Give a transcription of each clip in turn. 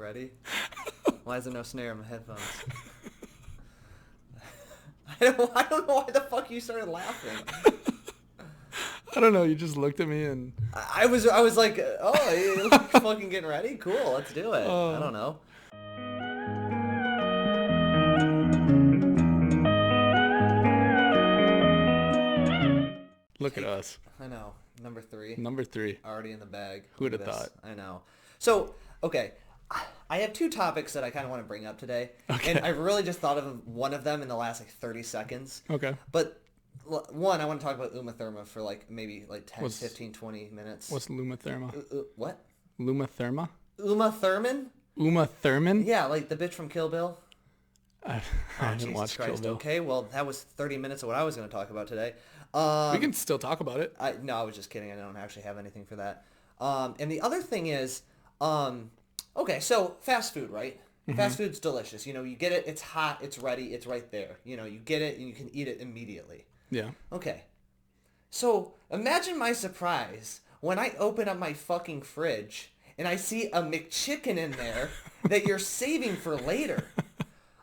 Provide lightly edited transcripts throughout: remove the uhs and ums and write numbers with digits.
ready? Why is there no snare in my headphones? I don't know why the fuck you started laughing. I don't know. You just looked at me and... I was like, oh, you're fucking getting ready? Cool, let's do it. I don't know. Look at us. I know. Number 3. Number 3. Already in the bag. Who would have thought? I know. So, okay. I have 2 topics that I kind of want to bring up today. Okay. And I really just thought of one of them in the last, 30 seconds. Okay. But, one, I want to talk about Umatherma for, maybe 10, 15, 20 minutes. What's Lumatherma? What? Lumatherma? Uma Thurman? Uma Thurman? Yeah, the bitch from Kill Bill. I haven't watched Kill Bill. Okay, well, that was 30 minutes of what I was going to talk about today. We can still talk about it. No, I was just kidding. I don't actually have anything for that. And the other thing is, okay, so fast food, right? Mm-hmm. Fast food's delicious. You get it, it's hot, it's ready, it's right there. You get it and you can eat it immediately. Yeah. Okay. So imagine my surprise when I open up my fucking fridge and I see a McChicken in there that you're saving for later.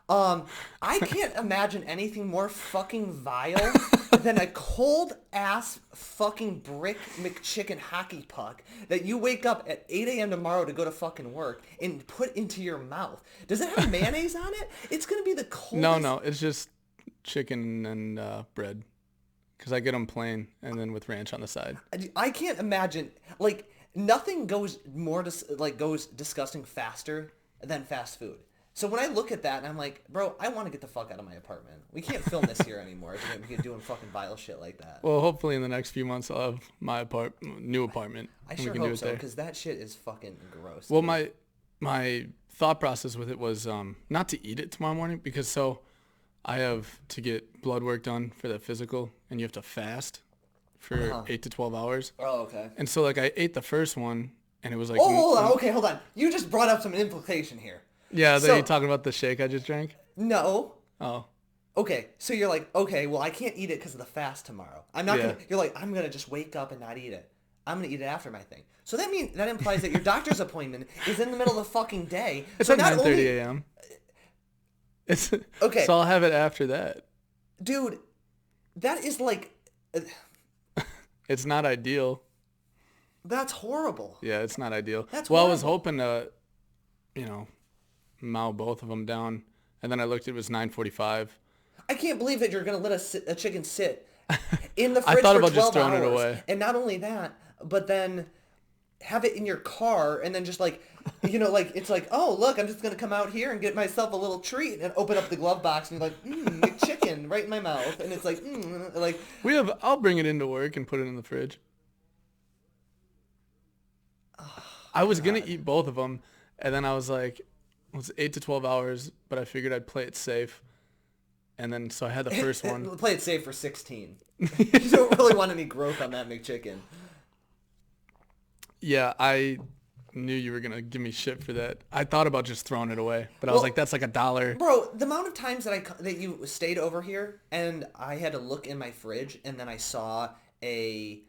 I can't imagine anything more fucking vile than a cold-ass fucking brick McChicken hockey puck that you wake up at 8 a.m. tomorrow to go to fucking work and put into your mouth. Does it have mayonnaise on it? It's going to be the coldest... No, it's just chicken and bread. Because I get them plain and then with ranch on the side. I can't imagine... nothing goes goes disgusting faster than fast food. So when I look at that and I'm like, bro, I want to get the fuck out of my apartment. We can't film this here anymore if we're going to be doing fucking vile shit like that. Well, hopefully in the next few months I'll have my new apartment. I sure hope so, because that shit is fucking gross. Well, my thought process with it was not to eat it tomorrow morning because I have to get blood work done for the physical and you have to fast for 8 to 12 hours. Oh, okay. And so I ate the first one and it was like... Oh, hold on. You just brought up some implication here. Yeah, are you talking about the shake I just drank? No. Oh. Okay, so you're like, okay, well, I can't eat it because of the fast tomorrow. I'm not gonna. You're like, I'm gonna just wake up and not eat it. I'm gonna eat it after my thing. So that implies that your doctor's appointment is in the middle of the fucking day. It's at 9:30 a.m. It's okay. So I'll have it after that. Dude, that is It's not ideal. That's horrible. Yeah, it's not ideal. That's horrible. I was hoping to, mow both of them down, and then I looked. It was 9:45. I can't believe that you're gonna let a chicken sit in the fridge I thought for about 12 just throwing hours, it away. And not only that, but then have it in your car, and then just it's like, oh look, I'm just gonna come out here and get myself a little treat, and open up the glove box, and you're like, chicken right in my mouth, and it's like, I'll bring it into work and put it in the fridge. Oh, I was gonna eat both of them, and then I was like, it's 8 to 12 hours, but I figured I'd play it safe. And then, so I had the first one. Play it safe for 16. You don't really want any growth on that McChicken. Yeah, I knew you were going to give me shit for that. I thought about just throwing it away, but I was like, that's like $1. Bro, the amount of times that you stayed over here, and I had to look in my fridge, and then I saw a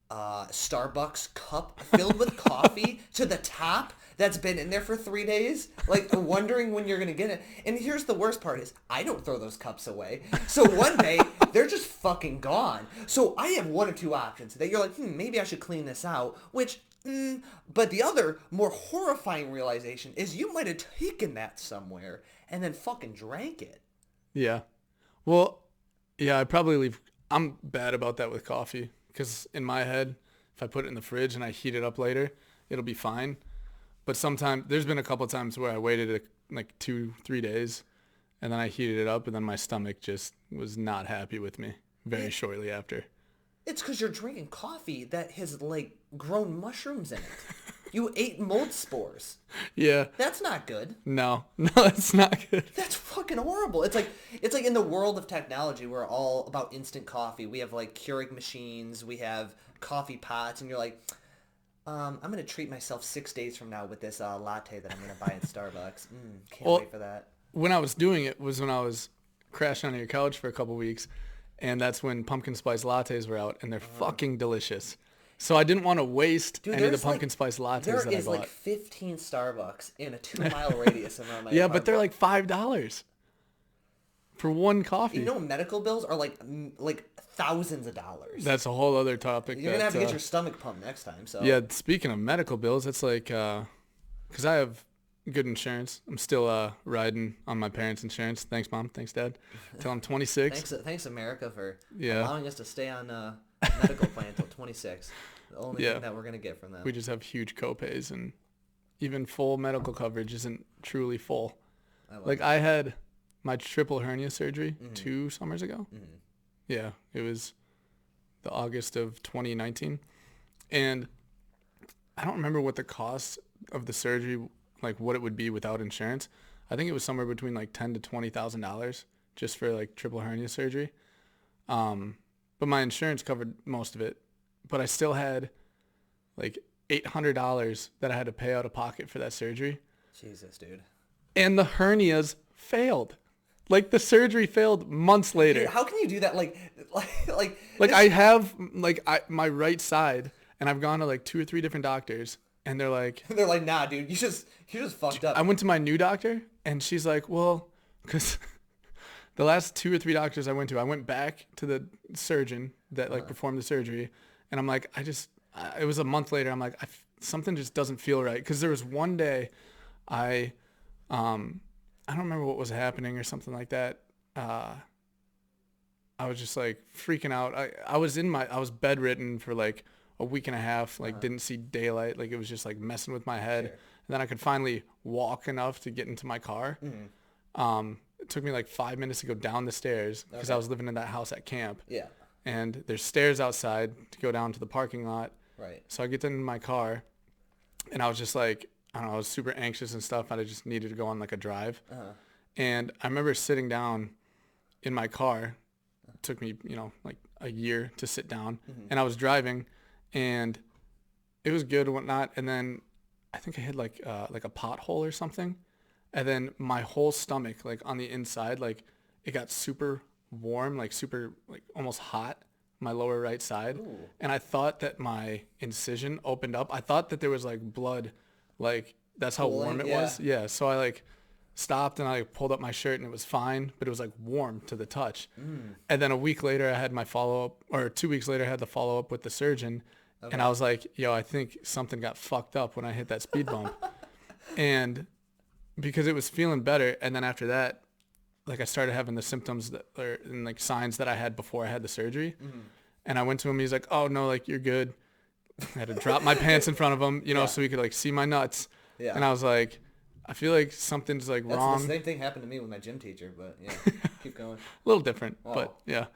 Starbucks cup filled with coffee to the top that's been in there for 3 days, wondering when you're going to get it. And here's the worst part is I don't throw those cups away. So one day, they're just fucking gone. So I have one or two options that you're like, maybe I should clean this out, which, but the other more horrifying realization is you might have taken that somewhere and then fucking drank it. Yeah. Well, yeah, I'd probably leave. I'm bad about that with coffee because in my head, if I put it in the fridge and I heat it up later, it'll be fine. But sometimes, there's been a couple of times where I waited 2-3 days, and then I heated it up, and then my stomach just was not happy with me very shortly after. It's because you're drinking coffee that has, grown mushrooms in it. You ate mold spores. Yeah. That's not good. No, it's not good. That's fucking horrible. It's like in the world of technology, we're all about instant coffee. We have, Keurig machines. We have coffee pots, and you're like... I'm going to treat myself 6 days from now with this latte that I'm going to buy at Starbucks. Can't wait for that. When I was doing it was when I was crashing on your couch for a couple weeks, and that's when pumpkin spice lattes were out, and they're fucking delicious. So I didn't want to waste Dude, any of the there's pumpkin spice lattes that I there is bought. like 15 Starbucks in a 2-mile radius around my Yeah, but they're apartment. like $5 for one coffee. You know, medical bills are like thousands of dollars. That's a whole other topic. You're gonna have to get your stomach pumped next time. So Yeah, speaking of medical bills, it's like, because I have good insurance. I'm still riding on my parents' insurance. Thanks, Mom. Thanks, Dad. Till I'm 26. thanks America for Yeah. allowing us to stay on medical plan until 26. The only Yeah. thing that we're gonna get from them. We just have huge copays, and even full medical coverage isn't truly full. Like, I had my triple hernia surgery 2 summers ago. Yeah, it was the August of 2019. And I don't remember what the cost of the surgery, like what it would be without insurance. I think it was somewhere between like $10,000 to $20,000 just for like triple hernia surgery. But my insurance covered most of it. But I still had like $800 that I had to pay out of pocket for that surgery. Jesus, dude. And the hernias failed. Like, the surgery failed months later. Dude, how can you do that? Like I have my right side, and I've gone to like 2 or 3 different doctors, and they're like, nah, dude, you just fucked up. I went to my new doctor, and she's like, well, because the last 2 or 3 doctors I went back to the surgeon that like performed the surgery, and I'm like, it was a month later. I'm like, something just doesn't feel right. Because there was one day I don't remember what was happening or something like that. I was just like freaking out. I was bedridden for like a week and a half, like didn't see daylight. Like, it was just like messing with my head. Sure. And then I could finally walk enough to get into my car. It took me like 5 minutes to go down the stairs because I was living in that house at camp. Yeah. And there's stairs outside to go down to the parking lot. Right. So I get into my car, and I was just like, I don't know, I was super anxious and stuff. I just needed to go on like a drive. And I remember sitting down in my car. It took me, like a year to sit down. And I was driving, and it was good and whatnot. And then I think I hit like a pothole or something. And then my whole stomach, like on the inside, like it got super warm, like super, like almost hot, my lower right side. Ooh. And I thought that my incision opened up. I thought that there was like blood, like that's how warm it was. Yeah. So I like stopped, and I like pulled up my shirt, and it was fine, but it was like warm to the touch. And then a week later I had my follow-up, or 2 weeks later I had the follow-up with the surgeon. And I was like, yo, I think something got fucked up when I hit that speed bump. And because it was feeling better, and then after that, like I started having the symptoms and like signs that I had before I had the surgery. And I went to him, he's like, oh no, like you're good. I had to drop my pants in front of him, so he could like see my nuts. Yeah. And I was like, I feel like something's like wrong. The same thing happened to me with my gym teacher, but yeah, keep going. A little different, but yeah.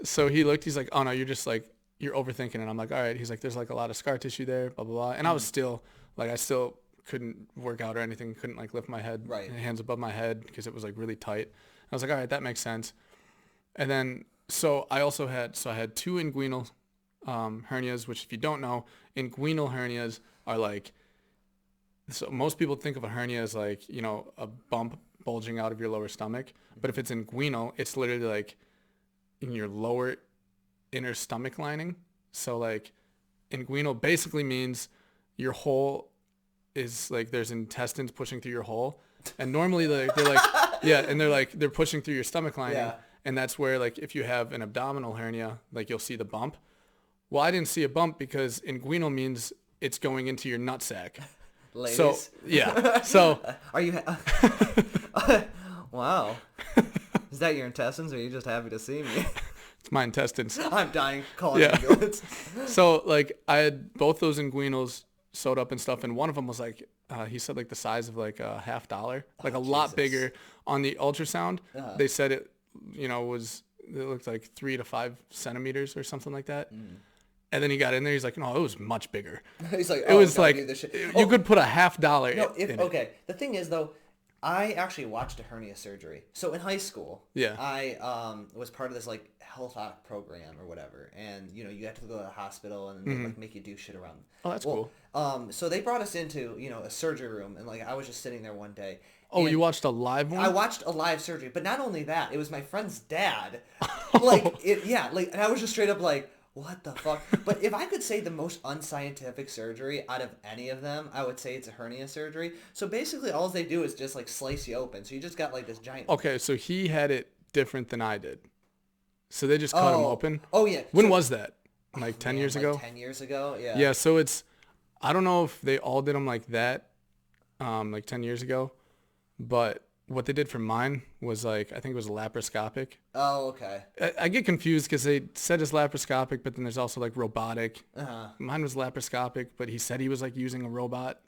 So he looked, he's like, oh no, you're just like, you're overthinking it. I'm like, all right. He's like, there's like a lot of scar tissue there, blah, blah, blah. And I was still like, I still couldn't work out or anything. Couldn't like lift my head, hands above my head because it was like really tight. I was like, all right, that makes sense. And then, so I had 2 inguinal hernias, which if you don't know, inguinal hernias are like, so most people think of a hernia as like, a bump bulging out of your lower stomach. But if it's inguinal, it's literally like in your lower inner stomach lining. So like inguinal basically means your hole is like there's intestines pushing through your hole. And normally they're like, yeah, and they're pushing through your stomach lining. Yeah. And that's where like if you have an abdominal hernia, like you'll see the bump. Well, I didn't see a bump because inguinal means it's going into your nutsack. Ladies. So, yeah. So. Are you... Wow. Is that your intestines, or are you just happy to see me? It's my intestines. I'm dying. Call an ambulance. So, like, I had both those inguinals sewed up and stuff, and one of them was, like, he said, like, the size of, like, a $50, like, a lot bigger. On the ultrasound, they said it, it looked like 3 to 5 centimeters or something like that. And then he got in there. He's like, no, it was much bigger. He's like, it was like, you could put a $50 in it. Okay. The thing is, though, I actually watched a hernia surgery. So in high school, I was part of this like health talk program or whatever, and you have to go to the hospital and they like make you do shit around. Oh, that's cool. So they brought us into a surgery room, and like I was just sitting there one day. Oh, you watched a live one? I watched a live surgery, but not only that, it was my friend's dad. And I was just straight up like, What the fuck? But if I could say the most unscientific surgery out of any of them, I would say it's a hernia surgery. So basically all they do is just like slice you open. So you just got like this giant... Okay, so he had it different than I did. So they just cut him open? Oh, yeah. When was that? Like 10 years ago? 10 years ago, yeah. Yeah, so I don't know if they all did them like that, like 10 years ago, but what they did for mine was like, I think it was laparoscopic. Oh, okay. I get confused because they said it's laparoscopic, but then there's also like robotic. Uh-huh. Mine was laparoscopic, but he said he was like using a robot.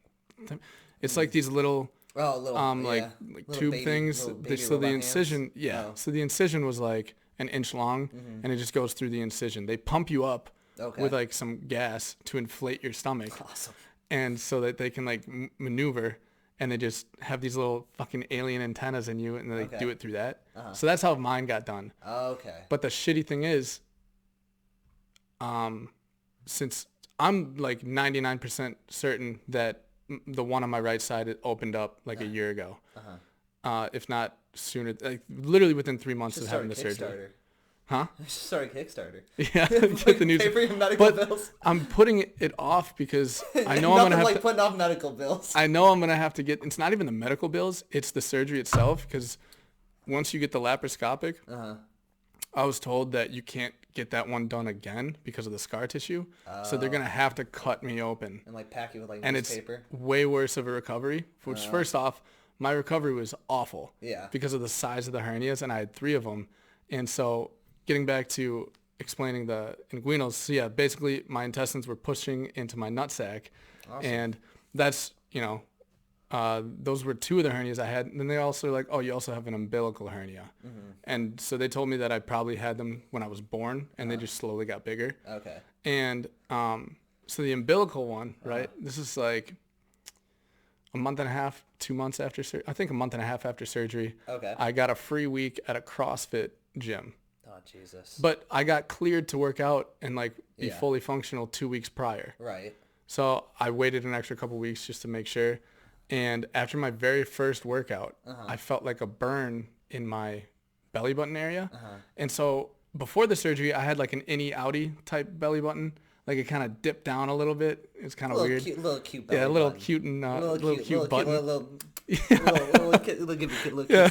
It's like these little, like little tube baby, things. little baby So the robot incision, hands? Oh. so the incision was like an inch long, and it just goes through the incision. They pump you up with like some gas to inflate your stomach. Awesome. And so that they can like maneuver. And they just have these little fucking alien antennas in you, and they do it through that. So that's how mine got done. Okay. But the shitty thing is, since I'm like 99% certain that the one on my right side it opened up like a year ago, if not sooner, like literally within 3 months of having the surgery. Huh? Sorry, Kickstarter. Yeah, get the news. Pay for your medical bills. I'm putting it off because I know I'm gonna have to. Putting off medical bills. I know I'm gonna have to get. It's not even the medical bills. It's the surgery itself. Because once you get the laparoscopic, I was told that you can't get that one done again because of the scar tissue. So they're gonna have to cut me open and like pack you with like and newspaper. It's way worse of a recovery. Which first off, my recovery was awful. Yeah. Because of the size of the hernias, and I had 3 of them, and so. Getting back to explaining the inguinals, so yeah, basically my intestines were pushing into my nutsack, and that's, those were 2 of the hernias I had. And then they also like, oh, you also have an umbilical hernia, and so they told me that I probably had them when I was born, and they just slowly got bigger. Okay. And so the umbilical one, right? This is like a month and a half, 2 months after surgery. I think a month and a half after surgery. Okay. I got a free week at a CrossFit gym. Oh, Jesus. But I got cleared to work out and like be fully functional 2 weeks prior. Right. So I waited an extra couple weeks just to make sure. And after my very first workout, I felt like a burn in my belly button area. And so before the surgery, I had like an innie-outie type belly button. Like it kind of dipped down a little bit. It's kind of weird. Little cute belly yeah, a little button. cute and little cute button. Little yeah.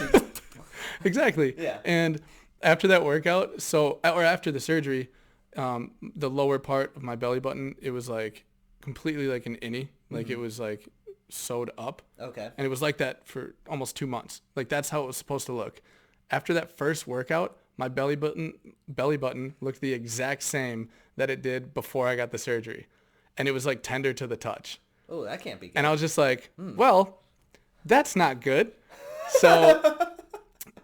Exactly. Yeah. And after that workout, after the surgery, the lower part of my belly button, it was like completely like an innie. Like it was like sewed up. Okay. And it was like that for almost 2 months. Like that's how it was supposed to look. After that first workout, my belly button looked the exact same that it did before I got the surgery. And it was like tender to the touch. Oh, that can't be good. And I was just like, well, that's not good. So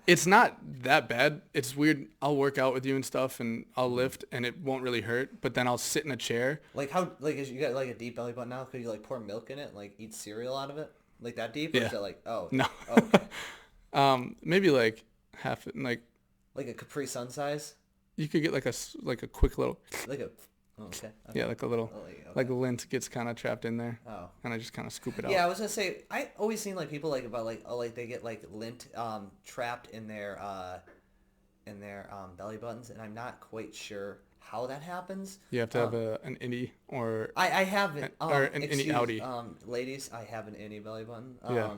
it's not that bad. It's weird. I'll work out with you and stuff, and I'll lift, and it won't really hurt. But then I'll sit in a chair. Like how? Like is you got like a deep belly button now? Could you like pour milk in it, and, like eat cereal out of it, like that deep? Or Yeah. is it like No. Oh, okay. Maybe like half. Like a Capri Sun size. you could get like a quick little. Like a. Oh, okay. Yeah, like a little. Oh, okay. Like lint gets kind of trapped in there. Oh. And I just kind of scoop it out. Yeah, I was gonna say I always seen like people like about like they get like lint trapped in their belly buttons, and I'm not quite sure how that happens. You have to have an innie or. I have it. Or an innie-outie. Ladies, I have an innie belly button. Yeah.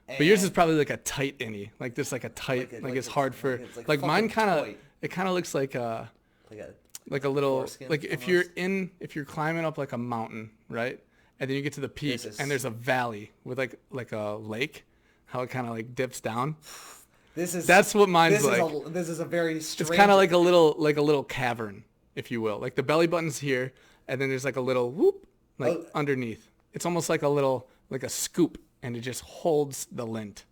But yours is probably like a tight innie, like this, like a tight, it's hard for, like mine kind of, it kind of looks like a little, foreskin like if you're climbing up like a mountain, right, and then you get to the peak and there's a valley with like a lake, how it kind of like dips down. That's what mine's like. This is a very strange. It's kind of like a little cavern, if you will. Like the belly button's here, and then there's like a little whoop, underneath. It's almost like a scoop. And it just holds the lint.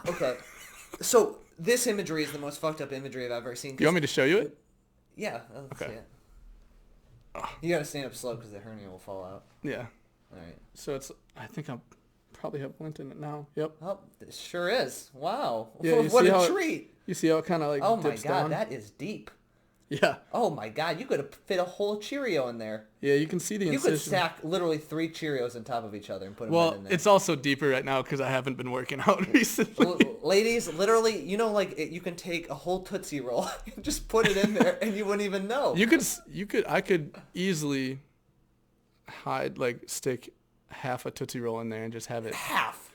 Okay. So this imagery is the most fucked up imagery I've ever seen. You want me to show you it? Yeah. Okay. You gotta stand up slow because the hernia will fall out. Yeah. All right. So I think I probably have lint in it now. Yep. Oh, it sure is. Wow. Yeah, What a treat. You see how it kind of like oh my dips God, down? that is deep. Yeah. Oh my God, you could have fit a whole Cheerio in there. Yeah, you can see the You could incision. stack literally 3 Cheerios on top of each other and put them right Well, in there. it's also deeper right now because I haven't been working out recently. Ladies, literally, like you can take a whole Tootsie Roll and just put it in there, and you wouldn't even know. I could easily stick half a Tootsie Roll in there and just have it. Half.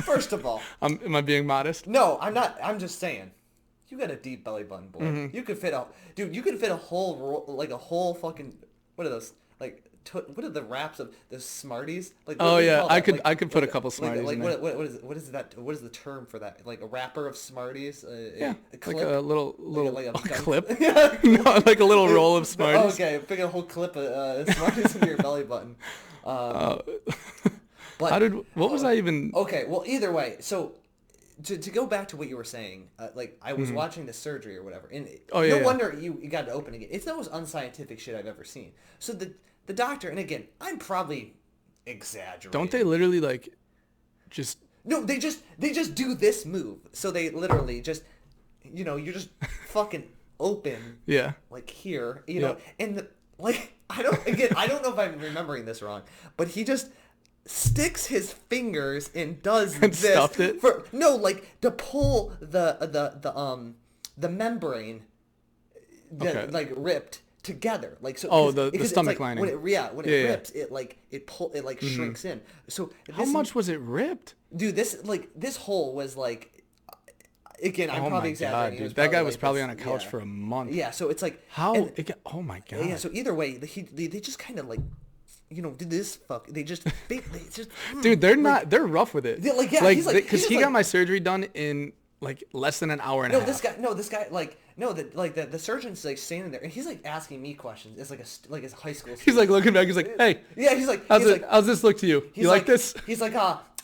First of all. Am I being modest? No, I'm not. I'm just saying. You got a deep belly button, boy. Mm-hmm. You could fit you could fit a whole like a whole fucking, what are those, like, what are the wraps of the Smarties? Like, what Oh do you yeah, call I that? could Like, I could put a couple Smarties like in there. what is that? What is the term for that? Like a wrapper of Smarties? Yeah, a clip? like a little like a gun- clip. Yeah. No, like a little roll of Smarties. Okay, pick a whole clip of Smarties into your belly button. But What was I even? okay, well, either way, so to go back to what you were saying, like, I was watching the surgery or whatever, and no wonder you got to open it. It's the most unscientific shit I've ever seen. So the doctor, and again, I'm probably exaggerating. Don't they literally like just? No, they just do this move. So they literally just, you're just fucking open. Yeah. Like here, and I don't know if I'm remembering this wrong, but he just sticks his fingers and does And this stuffed it? to pull the membrane that, Okay. like, ripped together, like, so. Oh, the because it's stomach like, lining. when it rips, it shrinks in. So How much was it ripped? dude, this hole was like, again, I'm Oh probably my god, exaggerating. dude! That guy was like probably this- on a couch yeah. for a month. Yeah, so it's like, How? and- Oh my god. yeah, so either way, they just kind of like, did this they just Dude, they're rough with it. Yeah, like, yeah, like he's like- because he's he just got like- my surgery done in like less than an hour and a half. this guy like, no, the surgeon's like standing there and he's like asking me questions. It's like his high school student. He's like looking back. He's like, hey. Yeah, he's like, How's this look to you? he's You like this? He's like,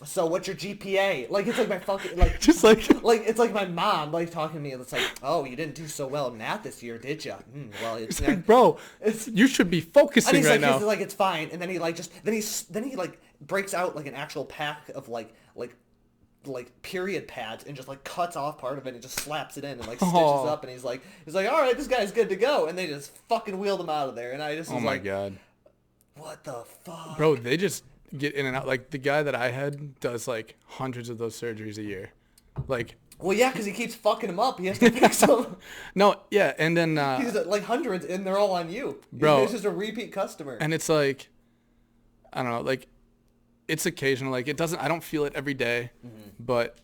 so what's your GPA? Like, it's like my fucking, like, Just like like, it's like my mom, like, talking to me, and it's like, oh, you didn't do so well in math this year, did you? Well, it's like, bro, you should be focusing and right now. he's like, it's fine, and then he like then he like breaks out like an actual pack of like period pads and just like cuts off part of it and just slaps it in and like stitches up, and he's like, all right, this guy's good to go, and they just fucking wheeled him out of there, and I just was Oh my like, god. what the fuck, Bro, they just get in and out. Like the guy that I had does like hundreds of those surgeries a year. Like, well, yeah, because he keeps fucking him up. He has to fix them. no, yeah, and then He's like hundreds, and they're all on you. Bro. He's just a repeat customer. and it's like, I don't know, like it's occasional. Like I don't feel it every day, but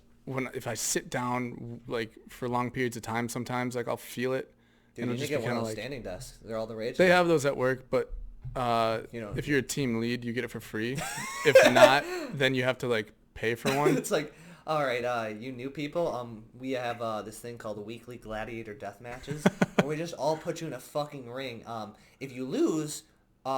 if I sit down like for long periods of time, sometimes like I'll feel it. Dude, and you need it'll to get one of kinda, those standing desks. They're all the rage. They now. have those at work, but know, if you're a team lead, you get it for free. If not, then you have to like pay for one. It's like, all right, you new people, we have this thing called the weekly gladiator death matches, where we just all put you in a fucking ring. If you lose,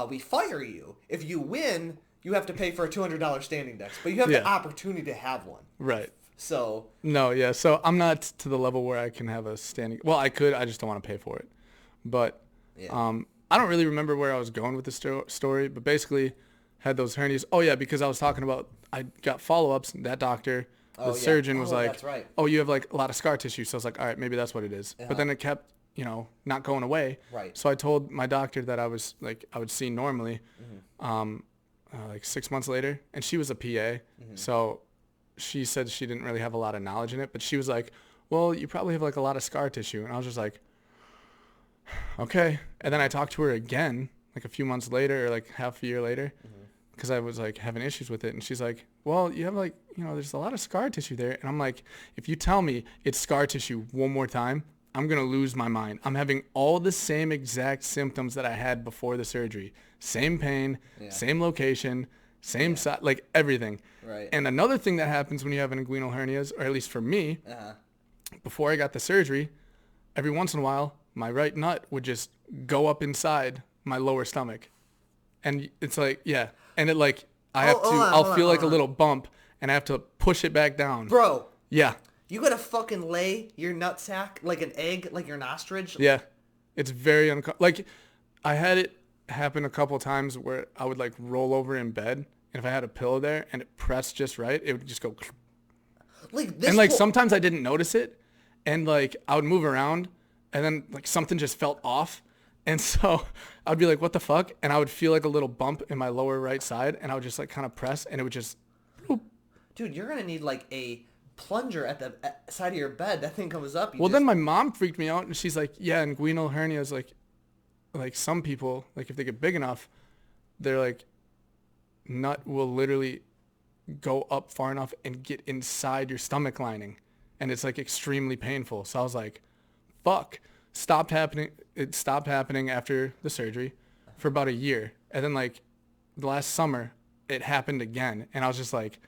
we fire you. If you win, you have to pay for a $200 standing desk, but you have the opportunity to have one. Right. So No, yeah. So I'm not to the level where I can have a standing. Well, I could. I just don't want to pay for it. But I don't really remember where I was going with the story. But basically, had those hernias. Oh yeah, because I was talking about I got follow-ups. That doctor, the surgeon was like, that's right. "Oh, you have like a lot of scar tissue." So I was like, "All right, maybe that's what it is." But then it kept, not going away. Right. So I told my doctor that I would see normally, like 6 months later, and she was a PA. So she said she didn't really have a lot of knowledge in it, but she was like, well, you probably have like a lot of scar tissue. And I was just like, okay. And then I talked to her again, like a few months later or like half a year later, because I was like having issues with it. And she's like, well, you have like, there's a lot of scar tissue there. And I'm like, if you tell me it's scar tissue one more time, I'm going to lose my mind. I'm having all the same exact symptoms that I had before the surgery. Same pain, same location, same size, like everything. Right. And another thing that happens when you have an inguinal hernias, or at least for me, before I got the surgery, every once in a while, my right nut would just go up inside my lower stomach. And it's like, yeah. And it like, I'll feel like a little bump and I have to push it back down. Bro. Yeah. You gotta fucking lay your nutsack like an egg, like your nostril. Yeah. It's very uncomfortable. Like, I had it happen a couple times where I would like roll over in bed, and if I had a pillow there and it pressed just right, it would just go. Like this. And like sometimes I didn't notice it, and like I would move around, and then like something just felt off. And so I'd be like, what the fuck? And I would feel like a little bump in my lower right side, and I would just like kind of press, and it would just... Dude, you're going to need like a plunger at the side of your bed. That thing comes up. Then my mom freaked me out, and she's like, yeah, inguinal hernias, like some people, like if they get big enough, they're like, nut will literally go up far enough and get inside your stomach lining, and it's like extremely painful. So I was like, fuck. It stopped happening after the surgery for about a year, and then like the last summer it happened again, and I was just like,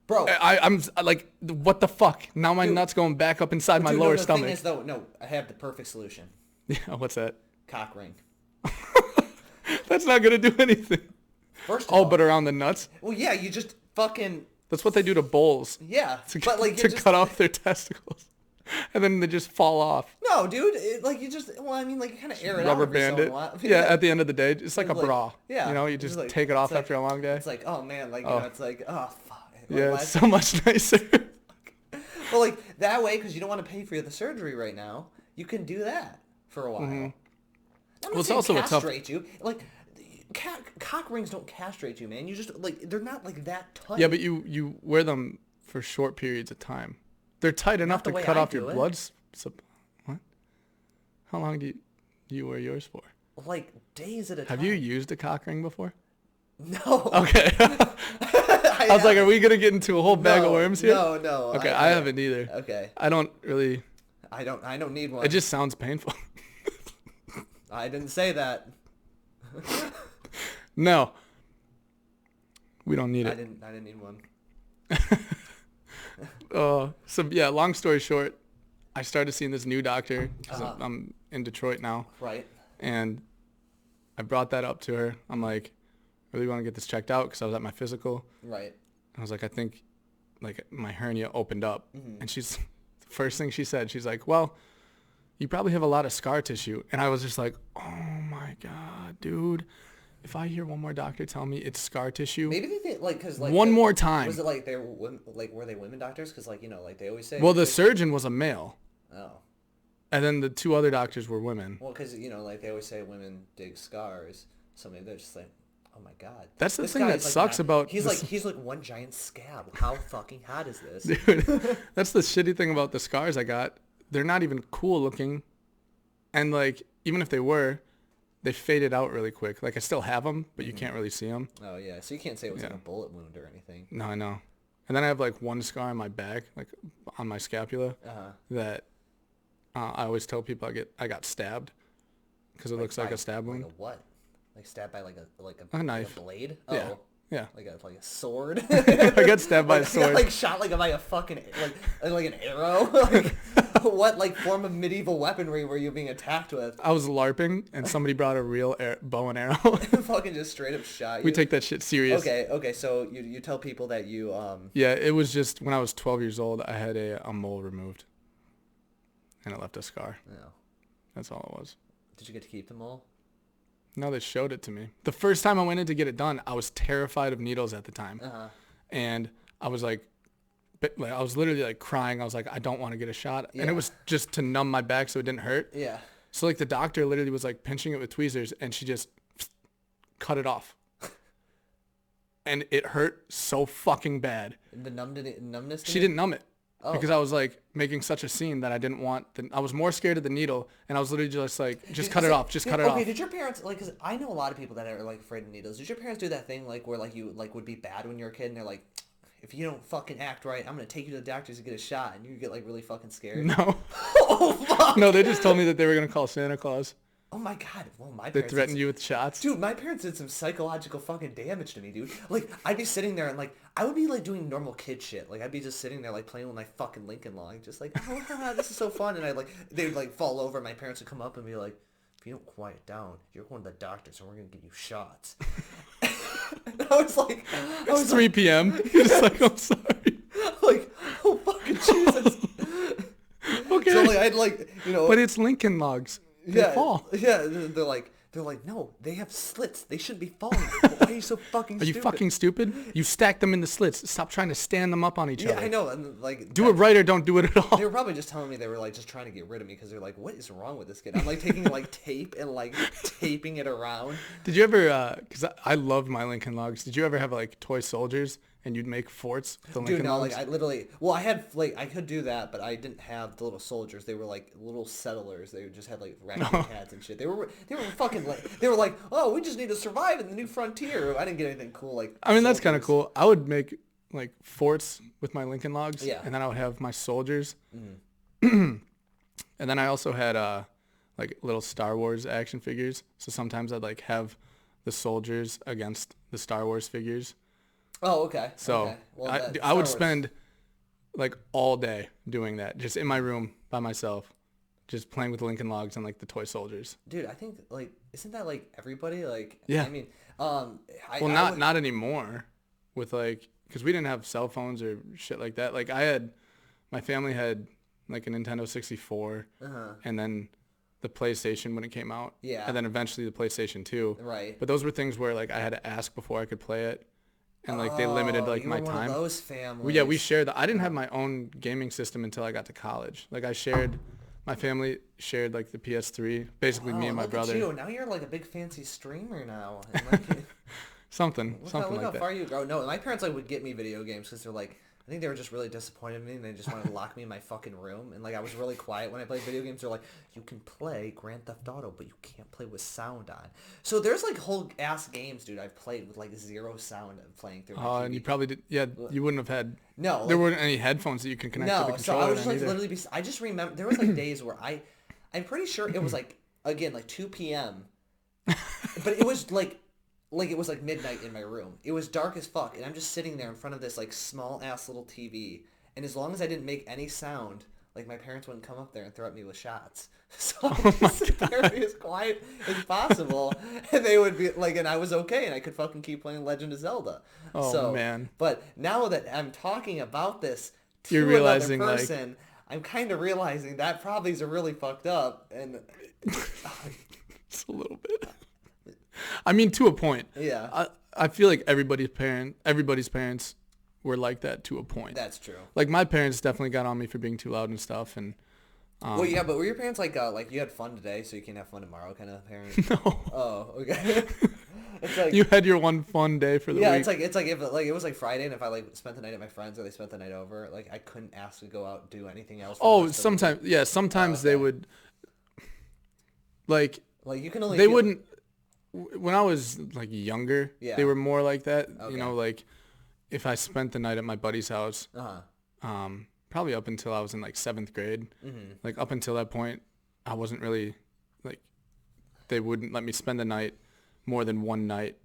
bro, I'm like, what the fuck? Now my nut's going back up inside my lower stomach. The thing is, I have the perfect solution. Yeah, what's that? Cock ring. That's not gonna do anything. First of all, but around the nuts? Well, yeah, you just fucking... That's what they do to bulls. Yeah, but like to cut off their testicles, and then they just fall off. No, dude, you kind of air it rubber out band it. Yeah, yeah, at the end of the day, it's like a bra. Yeah, you know, you just take it off after a long day. It's like, oh man, like, you know, it's like, oh fuck. Yeah, it's so much nicer. Well, like that way, because you don't want to pay for the surgery right now, you can do that for a while. Mm-hmm. I'm not saying also castrate you. Like, cock rings don't castrate you, man. You just like they're not like that tight. Yeah, but you wear them for short periods of time. They're tight enough to cut off your blood. What? How long do you wear yours for? Like days at a time. Have you used a cock ring before? No. Okay. I was like, are we gonna get into a whole bag of worms here? No. Okay, I haven't either. Okay. I don't really. I don't need one. It just sounds painful. I didn't say that. No. We don't need it. I didn't need one. So yeah, long story short, I started seeing this new doctor because I'm in Detroit now. Right. And I brought that up to her. I'm like, I really want to get this checked out because I was at my physical. Right. I was like, I think like my hernia opened up. Mm-hmm. And the first thing she said, she's like, well, you probably have a lot of scar tissue. And I was just like, oh my God, dude. If I hear one more doctor tell me it's scar tissue, maybe they think because one more time. Was it like they were were they women doctors? Because like like they always say. Well, the surgeon was a male. Oh. And then the two other doctors were women. Well, because like they always say women dig scars, so maybe they're just like, oh my God. That's the thing that sucks about. He's like one giant scab. How fucking hot is this? Dude, that's the shitty thing about the scars I got. They're not even cool looking, and like even if they were. They faded out really quick. Like I still have them, but you can't really see them. Oh yeah, so you can't say it was like a bullet wound or anything. No, I know. And then I have like one scar on my back, like on my scapula, that I always tell people I got stabbed because it looks like a stab wound. Like a what? Like stabbed by like a knife, like a blade? Yeah. Oh. Yeah. Like a sword. I got stabbed by a sword. Like shot like by a fucking like an arrow. Like what like form of medieval weaponry were you being attacked with? I was LARPing and somebody brought a real bow and arrow. Fucking just straight up shot you. We take that shit serious. Okay. So you tell people that you Yeah, it was just when I was 12 years old. I had a mole removed, and it left a scar. No. That's all it was. Did you get to keep the mole? No, they showed it to me. The first time I went in to get it done, I was terrified of needles at the time. And I was like, I was literally like crying. I was like, I don't want to get a shot. Yeah. And it was just to numb my back so it didn't hurt. Yeah. So like the doctor literally was like pinching it with tweezers and she just cut it off. And it hurt so fucking bad. The numbness? She didn't numb it. Oh. Because I was like making such a scene that I didn't want. I was more scared of the needle, and I was literally just like, just cut it off, cut it off. Okay, did your parents like? Because I know a lot of people that are like afraid of needles. Did your parents do that thing like where like you like would be bad when you were a kid, and they're like, if you don't fucking act right, I'm gonna take you to the doctors to get a shot, and you get like really fucking scared? No. Oh fuck. No, they just told me that they were gonna call Santa Claus. Oh my God! Well, my parents... They threatened you with shots? Dude, my parents did some psychological fucking damage to me, dude. Like, I'd be sitting there and, like, I would be, like, doing normal kid shit. Like, I'd be just sitting there, like, playing with my fucking Lincoln Log. Just like, oh, this is so fun. And they would, like, fall over. My parents would come up and be like, if you don't quiet down, you're going to the doctors and we're going to give you shots. And I was like... It's 3 p.m. You're just like, I'm sorry. Like, oh, fucking Jesus. Okay. So, like, I'd, like, you know... But it's Lincoln Logs. They fall. Yeah, they're like They're like, no, they have slits. They shouldn't be falling. Why are you so fucking Are stupid? you fucking stupid? You stack them in the slits. Stop trying to stand them up on each other. Yeah, I know. And like, do it right or don't do it at all. They were probably just telling me they were like just trying to get rid of me because they're like, what is wrong with this kid? I'm like taking like tape and like taping it around. Did you ever? Because I loved my Lincoln Logs. Did you ever have like toy soldiers and you'd make forts with the Lincoln Dude, no, Logs? like I literally, well, I had like I could do that, but I didn't have the little soldiers. They were like little settlers. They just had like raccoon cats and shit. They were fucking like they were like, oh, we just need to survive in the new frontier. I didn't get anything cool like. I mean, that's kind of cool. I would make like forts with my Lincoln Logs, Yeah. and then I would have my soldiers, and then I also had like little Star Wars action figures. So sometimes I'd like have the soldiers against the Star Wars figures. Oh, okay. So okay. Well, I would spend like all day doing that, just in my room by myself, just playing with the Lincoln Logs and like the toy soldiers. Dude, I think like isn't that like everybody like? Yeah. I mean, Not anymore, with like because we didn't have cell phones or shit like that. Like my family had like a Nintendo 64, and then the PlayStation when it came out. Yeah. And then eventually the PlayStation 2. Right. But those were things where like I had to ask before I could play it. And like they limited like you my were time. One of those families. Well, yeah, we shared that. I didn't have my own gaming system until I got to college. Like my family shared like the PS3, basically me and my brother. Look at you. Now you're like a big fancy streamer now. And, like, something look like how that. far you go. No, my parents like would get me video games because they're like, I think they were just really disappointed in me and they just wanted to lock me in my fucking room. And like I was really quiet when I played video games. They're like, you can play Grand Theft Auto, but you can't play with sound on. So there's like whole ass games, dude, I've played with like zero sound playing through my TV. And you probably did. Yeah, you wouldn't have had. No, there like, weren't any headphones that you can connect to the controller. So I was just like either. literally. I just remember there was like days where I'm pretty sure it was like again like 2 p.m. but it was like it was like midnight in my room. It was dark as fuck, and I'm just sitting there in front of this like small ass little TV. And as long as I didn't make any sound, like my parents wouldn't come up there and throw at me with shots. So I would just sit there and be as quiet as possible, and they would be like, and I was okay, and I could fucking keep playing Legend of Zelda. Oh man! But now that I'm talking about this to You're realizing another person, I'm kind of realizing that probably is really fucked up, and it's a little bit. I mean, to a point. Yeah. I feel like everybody's parents were like that to a point. That's true. Like my parents definitely got on me for being too loud and stuff, and. Well, yeah, but were your parents like you had fun today, so you can have fun tomorrow, kind of parent? No. Oh, okay. It's like you had your one fun day for the week. Yeah, it's like if like it was like Friday, and if I like spent the night at my friends or they spent the night over, like I couldn't ask to go out and do anything else. Sometimes they would. Like you can only. They wouldn't. When I was like younger, Yeah. they were more like that. Okay. You know, like if I spent the night at my buddy's house, probably up until I was in like 7th grade, like up until that point, I wasn't really like, they wouldn't let me spend the night more than one night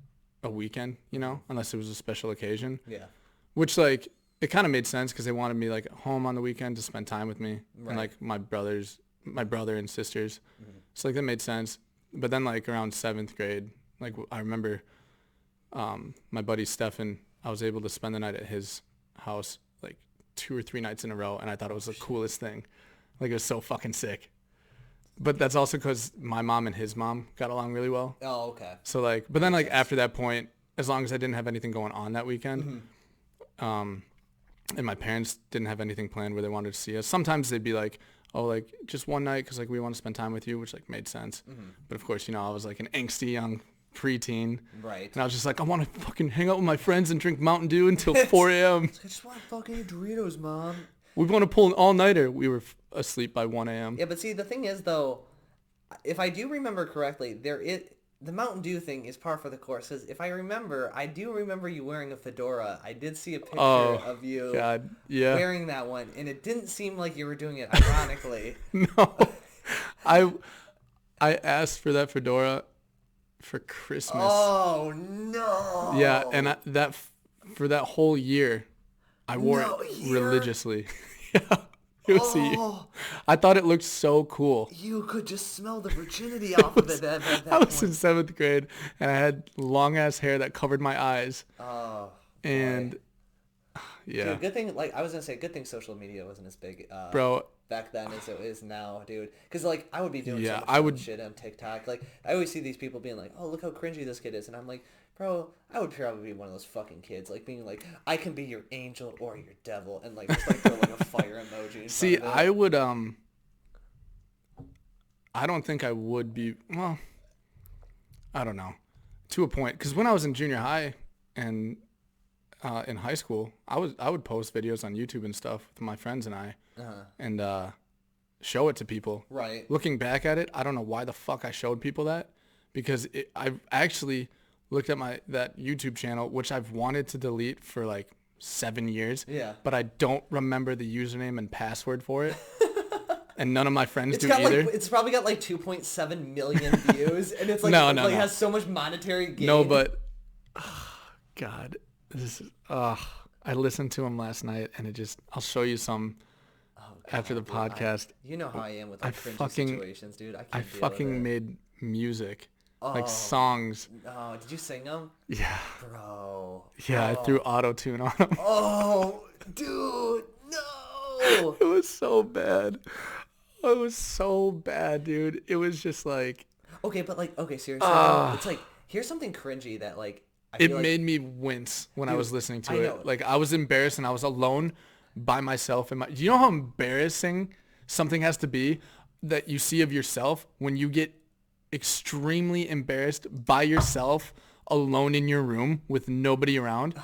a weekend, you know, unless it was a special occasion. Yeah. Which like, it kind of made sense because they wanted me like home on the weekend to spend time with me and like my brother and sisters. So like that made sense. But then like around 7th grade, like I remember my buddy Stefan, I was able to spend the night at his house like 2 or 3 nights in a row, and I thought it was the coolest thing. Like it was so fucking sick. But that's also because my mom and his mom got along really well. Oh, okay. So like, but then like after that point, as long as I didn't have anything going on that weekend, and my parents didn't have anything planned where they wanted to see us, sometimes they'd be like, oh, like just one night because like we want to spend time with you, which like made sense. But of course, you know, I was like an angsty young preteen. Right. And I was just like, I want to fucking hang out with my friends and drink Mountain Dew until 4 a.m. I just want fucking Doritos, Mom. We want to pull an all-nighter. We were asleep by 1 a.m. Yeah, but see, the thing is, though, if I do remember correctly, the Mountain Dew thing is par for the course. Because if I remember, I do remember you wearing a fedora. I did see a picture of you wearing that one, and it didn't seem like you were doing it ironically. No. I asked for that fedora for Christmas. Oh, no. Yeah, and for that whole year, I wore it religiously. Yeah, it was a year. I thought it looked so cool. You could just smell the virginity off of it at that I was in point. 7th grade, and I had long-ass hair that covered my eyes. Oh, and, boy. yeah. Dude, good thing, like, I was going to say, good thing social media wasn't as big. Bro, back then as it is now, dude. Because like I would be doing Yeah, so much I dumb would. shit on TikTok. Like I always see these people being like, "Oh, look how cringy this kid is," and I'm like, bro, I would probably be one of those fucking kids, like being like, "I can be your angel or your devil," and like just like throw like a fire emoji. In See, front of I it. would. I don't think I would be. Well, I don't know. To a point, because when I was in junior high and in high school, I would post videos on YouTube and stuff with my friends and I, and show it to people. Right. Looking back at it, I don't know why the fuck I showed people that, because I've actually looked at that YouTube channel, which I've wanted to delete for like 7 years. Yeah. But I don't remember the username and password for it. And none of my friends It's do got either. like it's probably got like 2.7 million views, and it's like No. has so much monetary gain. No, but God, this is I listened to him last night, and I'll show you some after the podcast. You know how I am with like cringy fucking- situations, dude. I can't I deal with fucking it. made music, Oh. like songs. Oh, did you sing them, Yeah, bro? yeah. I threw auto tune on them. Oh, dude, no. It was so bad. It was so bad, dude. It was just like Okay, but like, okay, seriously, though, it's like here's something cringy that like I it feel like, made me wince when I Dude, was listening to I it. know. Like I was embarrassed and I was alone by myself. Do you know how embarrassing something has to be that you see of yourself when you get extremely embarrassed by yourself alone in your room with nobody around?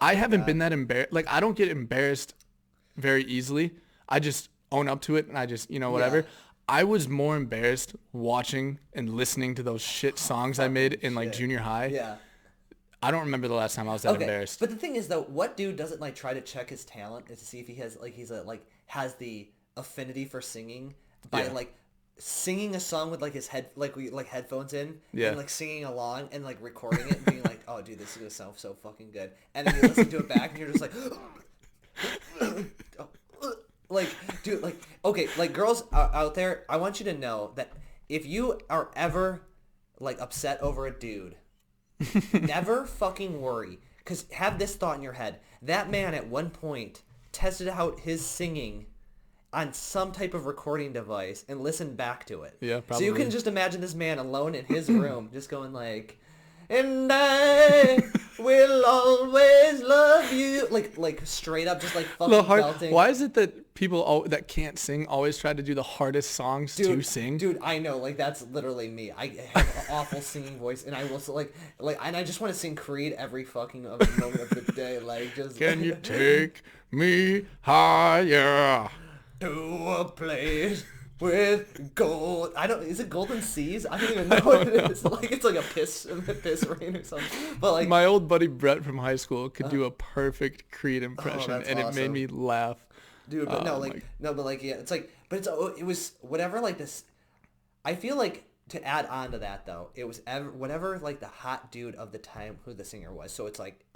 I haven't been that embarrassed. Like I don't get embarrassed very easily. I just own up to it and I just, whatever. Yeah. I was more embarrassed watching and listening to those shit songs I made in like shit. junior high. Yeah. I don't remember the last time I was that Okay, embarrassed. but the thing is though, what dude doesn't like try to check his talent and to see if he has like has the affinity for singing by Yeah. like singing a song with like his headphones in Yeah. and like singing along and like recording it and being like, oh dude, this is gonna sound so fucking good, and then you listen to it back and you're just like like dude, like okay, like girls out there, I want you to know that if you are ever like upset over a dude, never fucking worry, because have this thought in your head: that man at one point tested out his singing on some type of recording device and listened back to it. Yeah, So you probably. can just imagine this man alone in his room just going like, and I will always love you, like straight up just like fucking belting. Why is it that people that can't sing always try to do the hardest songs to sing? Dude, I know, like that's literally me. I have an awful singing voice, and I will and I just want to sing Creed every fucking moment of the day, like just. Can you take me higher? To a place with gold. I don't. Is it golden seas? I don't even know what it is. Like it's like a piss rain or something. But like My old buddy Brett from high school could do a perfect Creed impression, that's and it made awesome. me laugh. dude, but Oh yeah, it's like, but it was whatever like this. I feel like to add on to that though, it was whatever like the hot dude of the time who the singer was. So it's like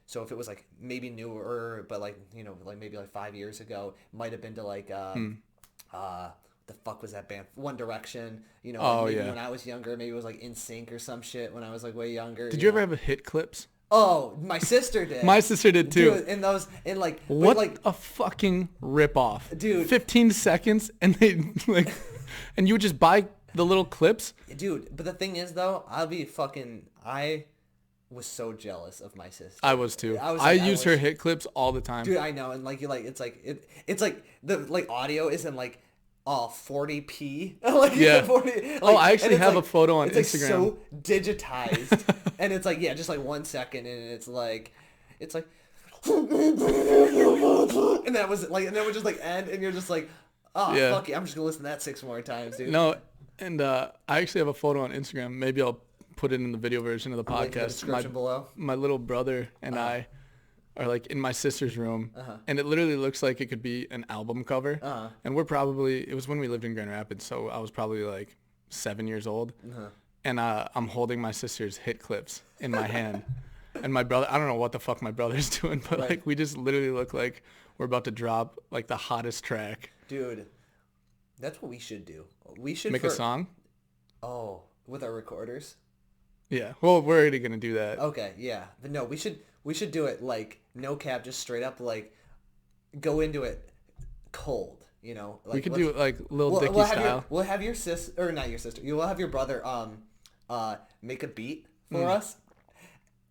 so if it was like maybe newer, but like like maybe like 5 years ago, might have been to like the fuck was that band? One Direction. Oh, like maybe yeah. when I was younger, maybe it was like NSYNC or some shit when I was like way younger. Did you ever have a hit clips? Oh, my sister did. My sister did too. Dude, and those and like but, What like a fucking ripoff, Dude. 15 seconds, and they like, and you would just buy the little clips. dude, but the thing is though, I was so jealous of my sister. I was too. I used her wish- hit clips all the time. Dude, I know, and like it's like the like audio isn't like 40p. Like Yeah. 40, Oh, I actually and it's have like- a photo on it's like Instagram. so digitized, and it's like just like 1 second, and it's like and that was like, and then it would just like end, and you're just like, oh Yeah. fuck it, I'm just gonna listen to that 6 more times, dude. No, and I actually have a photo on Instagram. Maybe I'll put it in the video version of the Link in the podcast. description below. My little brother and I are like in my sister's room, and it literally looks like it could be an album cover. And it was when we lived in Grand Rapids, so I was probably like 7 years old, and I'm holding my sister's hit clips in my hand. And my brother, I don't know what the fuck my brother's doing, but Right. like we just literally look like we're about to drop like the hottest track. Dude, that's what we should do. We should Make a song? Oh, with our recorders. Yeah. Well, we're already gonna do that. Okay, yeah. But no, we should do it like no cap, just straight up like go into it cold. You know, like we could do like Lil Dicky style. We'll have your sister, or not your sister. You will have your brother make a beat for us,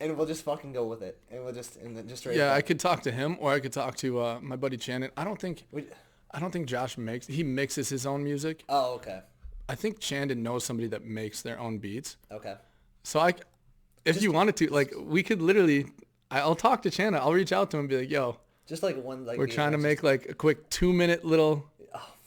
and we'll just fucking go with it, and then just Yeah, I could talk to him, or I could talk to my buddy Shannon. I don't think Josh mixes his own music. Oh, okay. I think Shannon knows somebody that makes their own beats. Okay. So if you wanted to, like, we could literally, I'll talk to Shannon. I'll reach out to him and be like, yo, just like one, like we're trying to make like a quick 2-minute little.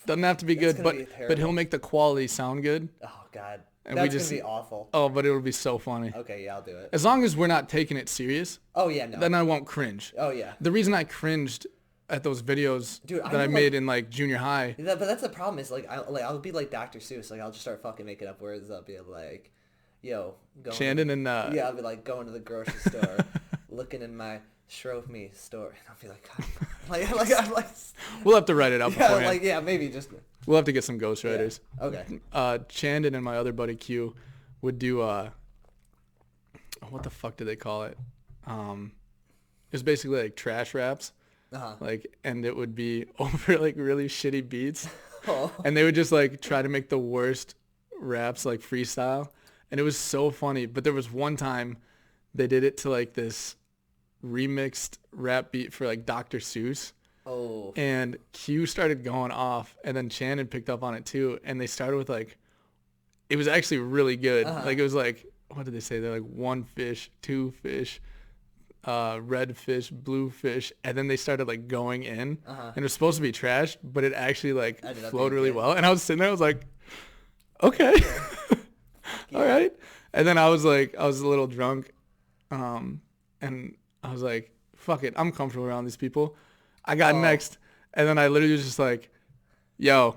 Doesn't have to be good, but he'll make the quality sound good. Oh God, and that's gonna be awful. Oh, but it'll be so funny. Okay, yeah, I'll do it. As long as we're not taking it serious. Oh yeah, no. Then I won't cringe. Oh yeah. The reason I cringed at those videos Dude, that I made in like junior high. But that's the problem is I'll be like Dr. Seuss. Like I'll just start fucking making up words. I'll be like, yo, Shannon and yeah, I'll be like going to the grocery store, looking in my Shrove Me store, and I'll be like, God. I'm like. We'll have to write it out beforehand. Maybe just. We'll have to get some ghostwriters. Yeah. Okay. Chandon and my other buddy Q would do what the fuck did they call it? It was basically like trash raps. Uh-huh. Like, and it would be over like really shitty beats. Oh. And they would just like try to make the worst raps like freestyle. And it was so funny. But there was one time they did it to like this remixed rap beat for like Dr. Seuss. Oh. And Q started going off, and then Shannon picked up on it too. And they started with like, it was actually really good. Uh-huh. Like it was like, what did they say? They're like 1 fish, 2 fish, red fish, blue fish, and then they started like going in, and it was supposed to be trash, but it actually like flowed really well. And I was sitting there, I was like, okay, all right. And then I was a little drunk, and I was like, fuck it, I'm comfortable around these people. I got next, and then I literally was just like, yo,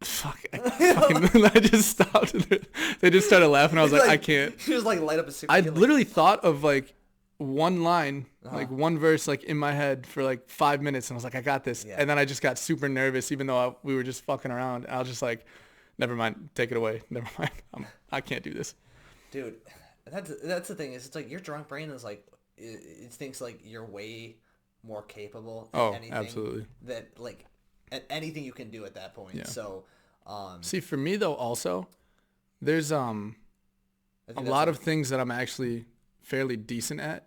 fuck, I just stopped. They just started laughing. I was like, I can't. You just like light up a super. I literally thought of like one line, like one verse, like in my head for like 5 minutes, and I was like, I got this. Yeah. And then I just got super nervous, even though we were just fucking around. And I was just like, never mind, take it away. Never mind, I can't do this. Dude, that's the thing is, it's like your drunk brain is like, it thinks like you're way more capable than anything. Absolutely. That like at anything you can do at that point. Yeah. So, see, for me though, also, there's a lot of things that I'm actually fairly decent at,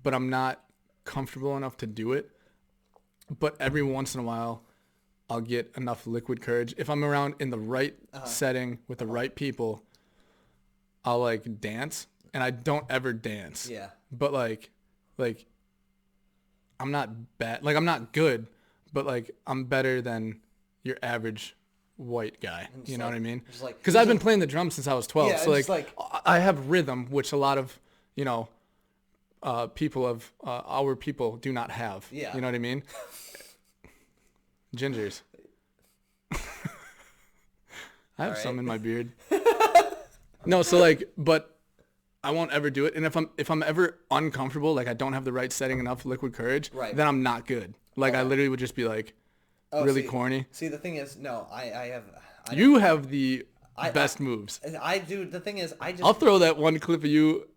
but I'm not comfortable enough to do it. But every once in a while, I'll get enough liquid courage. If I'm around in the right setting with the right people, I'll like dance, and I don't ever dance. Yeah. But like I'm not bad. Like I'm not good, but like I'm better than your average white guy. You know what I mean? Because I've been playing the drums since I was 12. Yeah, so like I have rhythm, which a lot of, people of our people do not have. Yeah. You know what I mean? Gingers. I have some in my beard. No, so like, but I won't ever do it. And if I'm ever uncomfortable, like I don't have the right setting, enough liquid courage, then I'm not good. Like I literally would just be like really corny. See, the thing is, no, I have. You have the best moves. I do. The thing is, I'll throw that one clip of you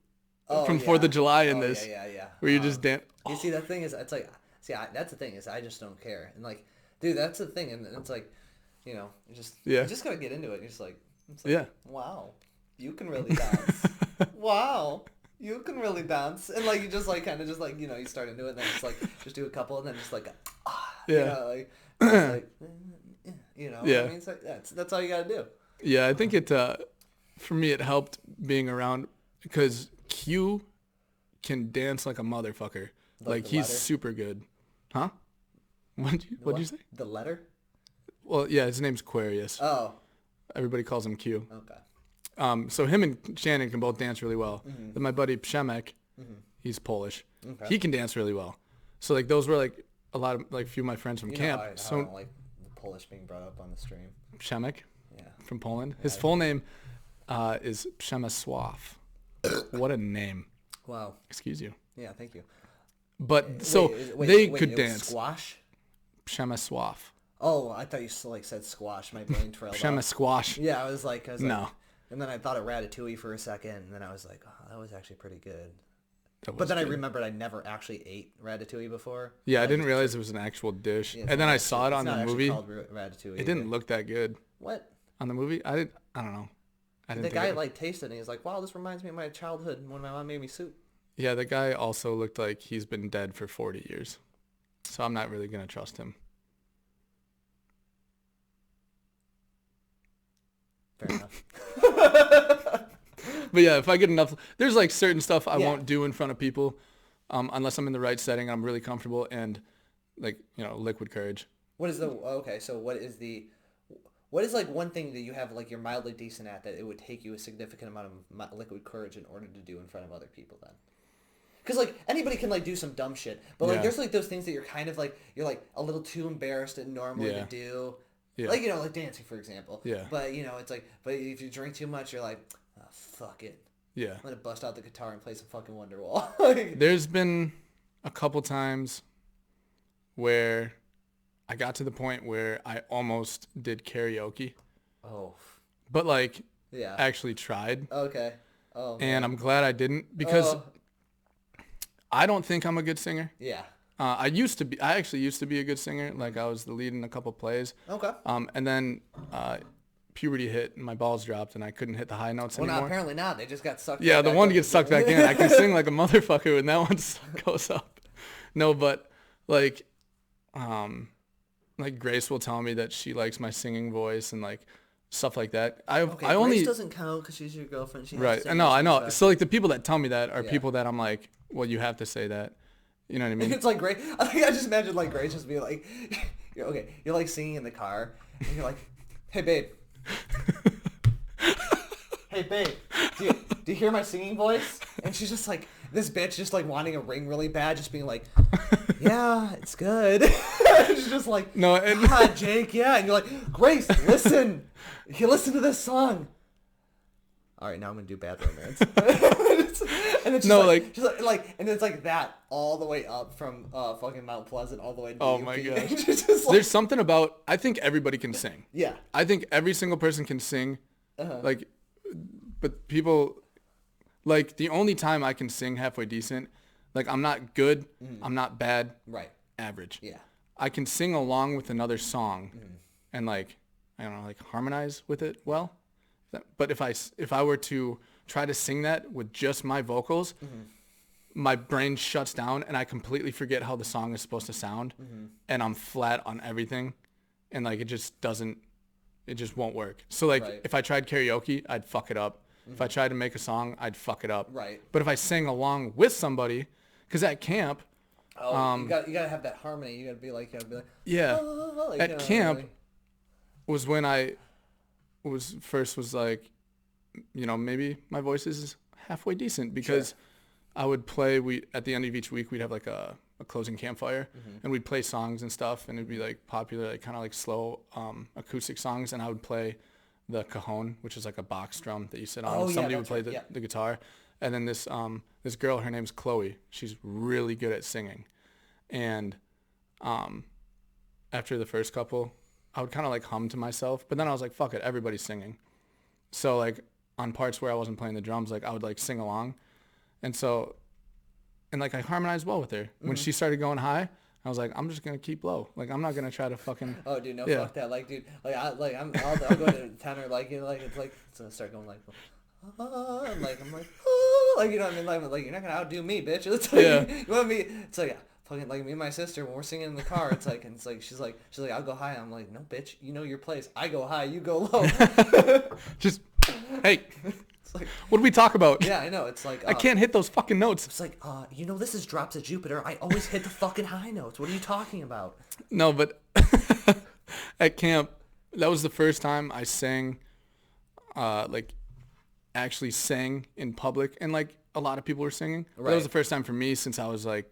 from 4th of July in this. Yeah. Where you just dance. You see, the thing is, it's like, that's the thing is, I just don't care. And like, dude, that's the thing. And it's like, you just gotta get into it. You're just like, wow, you can really dance. Wow, you can really dance. And like, you just like kind of just like, you start into it, and then just do a couple, and then just like, what I mean? It's like, that's all you gotta do. Yeah, I think for me, it helped being around because Q can dance like a motherfucker. Like he's super good. Huh? What'd you say? The letter? Well, yeah, his name's Aquarius. Oh. Everybody calls him Q. Okay. So him and Shannon can both dance really well. Mm-hmm. Then my buddy Przemek, he's Polish. Okay. He can dance really well. So like those were like a lot of like few of my friends from camp. I don't like the Polish being brought up on the stream. Przemek? Yeah. From Poland. His full name is Przemysław. What a name. Wow. Excuse you. Yeah, thank you. But they could dance. Squash? Przemysław. Oh, I thought you said squash. My brain trailed off. Squash. Yeah, I was like, no. And then I thought of Ratatouille for a second, and then I was like, oh, that was actually pretty good. That was But then I good. remembered I never actually ate ratatouille before. Yeah, I Like, didn't realize it was an actual dish. it's And then not I actually- saw it it's on not the actually movie. called ratatouille It didn't either. look that good What? on the movie. I don't know. I didn't The think guy it- like tasted it and he's like, wow, this reminds me of my childhood when my mom made me soup. Yeah, the guy also looked like he's been dead for 40 years. So I'm not really going to trust him. Fair enough. But yeah, if I get enough, there's like certain stuff I Yeah. won't do in front of people unless I'm in the right setting, I'm really comfortable, and like, liquid courage. What is the okay? So what is like one thing that you have like you're mildly decent at that it would take you a significant amount of liquid courage in order to do in front of other people then? Because like anybody can like do some dumb shit, but like Yeah. there's like those things that you're kind of like you're like a little too embarrassed normally Yeah. to do. Yeah. Like like dancing for example. Yeah. But it's like but if you drink too much you're like oh, fuck it. Yeah. I'm gonna bust out the guitar and play some fucking Wonderwall. Like, There's been a couple times where I got to the point where I almost did karaoke, oh but like yeah. actually tried. Okay. Oh man. And I'm glad I didn't because Oh, I don't think I'm a good singer. yeah. I actually used to be a good singer. Like I was the lead in a couple plays. Okay. And then puberty hit and my balls dropped and I couldn't hit the high notes Well, anymore. apparently not. They just got sucked. Yeah, right the back one up gets again. sucked back in. I can sing like a motherfucker when that one goes up. No, but like Grace will tell me that she likes my singing voice and like stuff like that. Okay, I only Grace doesn't count because she's your girlfriend. She has right. the I same know. respect. So like the people that tell me that are Yeah. people that I'm like, well, you have to say that. You know what I mean? It's like Grace. I think I just imagine like Grace just be like, you're like singing in the car, and you're like, hey babe, hey babe, do you hear my singing voice? And she's just like this bitch, just like wanting a ring really bad, just being like, yeah, it's good. She's just like, No, and God, Jake, yeah, and you're like, Grace, listen, you listen to this song. All right, now I'm gonna do Bad Romance. And it's just No, just like, and it's like that all the way up from fucking Mount Pleasant all the way to Oh UP. my It's gosh. just like, there's something about, I think everybody can sing. yeah. I think every single person can sing. Like, but people, like the only time I can sing halfway decent, like I'm not good, I'm not bad, Right. average. Yeah. I can sing along with another song and like, I don't know, like harmonize with it well. But if I were to try to sing that with just my vocals, my brain shuts down and I completely forget how the song is supposed to sound, and I'm flat on everything, and like it just won't work. So like Right. if I tried karaoke, I'd fuck it up. If I tried to make a song, I'd fuck it up. Right. But if I sang along with somebody, because at camp, Oh, you gotta have that harmony. You gotta be like, yeah, oh, like, at camp was when I was like, maybe my voice is halfway decent because I would play. At the end of each week we'd have like a closing campfire and we'd play songs and stuff, and it'd be like popular, like kind of like slow acoustic songs, and I would play the cajon, which is like a box drum that you sit on. Oh, yeah, Somebody would that's play right, the guitar, and then this girl, her name's Chloe. She's really good at singing, and after the first couple, I would kind of like hum to myself, but then I was like, fuck it, everybody's singing. So like on parts where I wasn't playing the drums, like I would like sing along. And like I harmonized well with her. When she started going high, I was like, I'm just going to keep low. Like I'm not going to try to fucking. Oh, dude, no, Yeah. fuck that. Like, dude, like I'll go to tenor, like, like it's like it's gonna start going like, I'm like, like, you know what I mean? Like you're not gonna outdo me, bitch. It's like, Yeah. you want me? It's like, fucking like me and my sister when we're singing in the car. It's like, and it's like she's like, I'll go high. I'm like, no, bitch, you know your place. I go high, you go low. Just, hey, It's like, what do we talk about? yeah, I know. It's like I can't hit those fucking notes. It's like, this is Drops of Jupiter. I always hit the fucking high notes. What are you talking about? No, but at camp, that was the first time I sang, like actually sang in public, and like a lot of people were singing. That Right. was the first time for me since I was like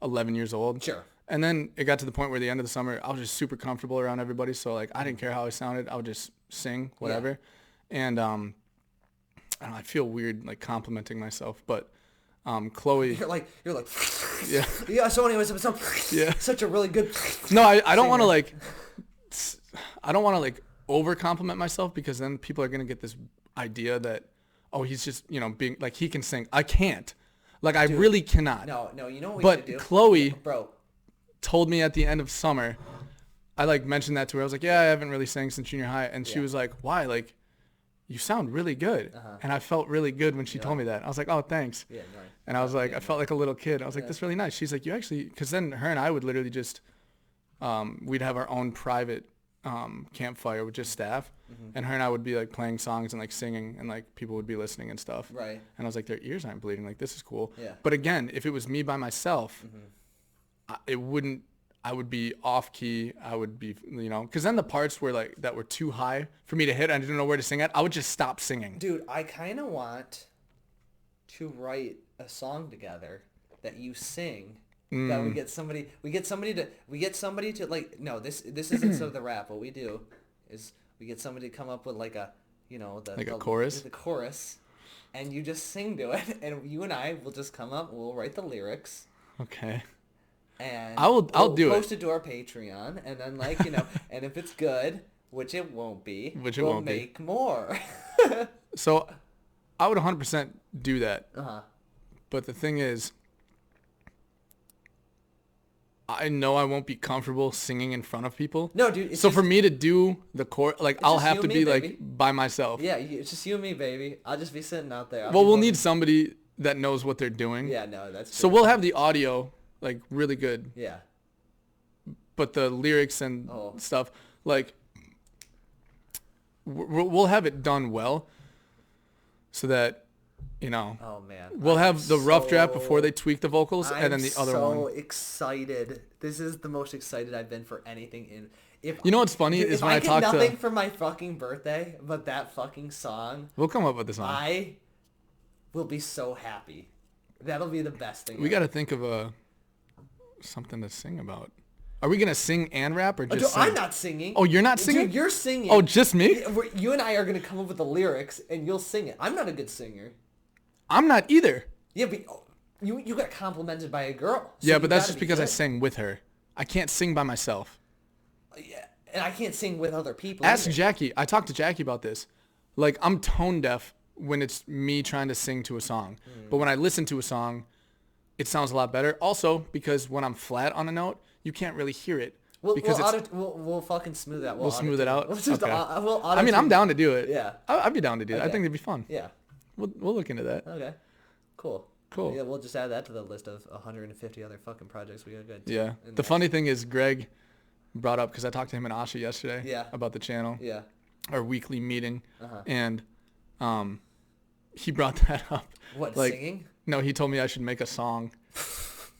11 years old. Sure. And then it got to the point where the end of the summer, I was just super comfortable around everybody. So like, I didn't care how I sounded. I would just sing whatever. And, I don't know, I feel weird like complimenting myself, but, Chloe, You're like, yeah, yeah. So anyways, it's Yeah. such a really good. no, I don't want to singer. I don't want to like over compliment myself, because then people are going to get this idea that, oh, he's just, being like, he can sing. I can't. Like, I really cannot. No, you know what we But should do? Chloe Bro. told me at the end of summer, I like mentioned that to her. I was like, yeah, I haven't really sang since junior high. And she was like, why? Like, you sound really good. And I felt really good when she told me that. I was like, oh, thanks. Yeah, no. And I was like, I felt like a little kid. I was like, that's really nice. She's like, you actually, because then her and I would literally just, we'd have our own private campfire with just staff. And her and I would be like playing songs and like singing, and like people would be listening and stuff. Right. And I was like, their ears aren't bleeding. Like, this is cool. Yeah. But again, if it was me by myself, I would be off key. I would be, because then the parts were like, that were too high for me to hit, I didn't know where to sing at, I would just stop singing. Dude, I kind of want to write a song together that you sing. That we get somebody to like, no, this isn't so the rap. What we do is we get somebody to come up with like a, a chorus? The chorus, and you just sing to it, and you and I will just come up, we'll write the lyrics. Okay. And I'll do it. Post it to our Patreon, and then like, and if it's good, which it won't be, we'll make more. So I would 100% do that. Uh-huh. But the thing is, I know I won't be comfortable singing in front of people. No, dude. So for me to do the chorus, like, I'll have to be baby. like by myself. Yeah, it's just you and me, baby. I'll just be sitting out there. We'll need somebody that knows what they're doing. Yeah, no, that's true. So we'll have the audio like really good. Yeah. But the lyrics and stuff, like, we'll have it done well, so that, Oh man. we'll have the rough draft before they tweak the vocals, and then the other one. I'm so excited. This is the most excited I've been for anything in. You know what's funny is when I talk to. If I get nothing for my fucking birthday, but that fucking song. We'll come up with the song. I will be so happy. That'll be the best thing. We got to think of something to sing about. Are we gonna sing and rap or just sing? I'm not singing. Oh, you're not singing? Dude, you're singing. Oh, just me? You and I are gonna come up with the lyrics, and you'll sing it. I'm not a good singer. I'm not either. Yeah, but you got complimented by a girl. So yeah, but that's just because I sang with her. I can't sing by myself. Yeah, and I can't sing with other people. Ask either. Jackie. I talked to Jackie about this. Like, I'm tone deaf when it's me trying to sing to a song. But when I listen to a song, it sounds a lot better. Also, because when I'm flat on a note, you can't really hear it. We'll fucking smooth that. We'll smooth it out? We'll just, Okay. I mean, I'm down to do it. Yeah. I'd be down to do that. I Okay. think it'd be fun. Yeah. We'll look into that. Okay. Cool. Yeah, we'll just add that to the list of 150 other fucking projects we got good. Yeah. The funny thing is, Greg brought up, because I talked to him and Asha yesterday. Yeah. About the channel. Yeah. Our weekly meeting. Uh-huh. And he brought that up. What, like, singing? No, he told me I should make a song.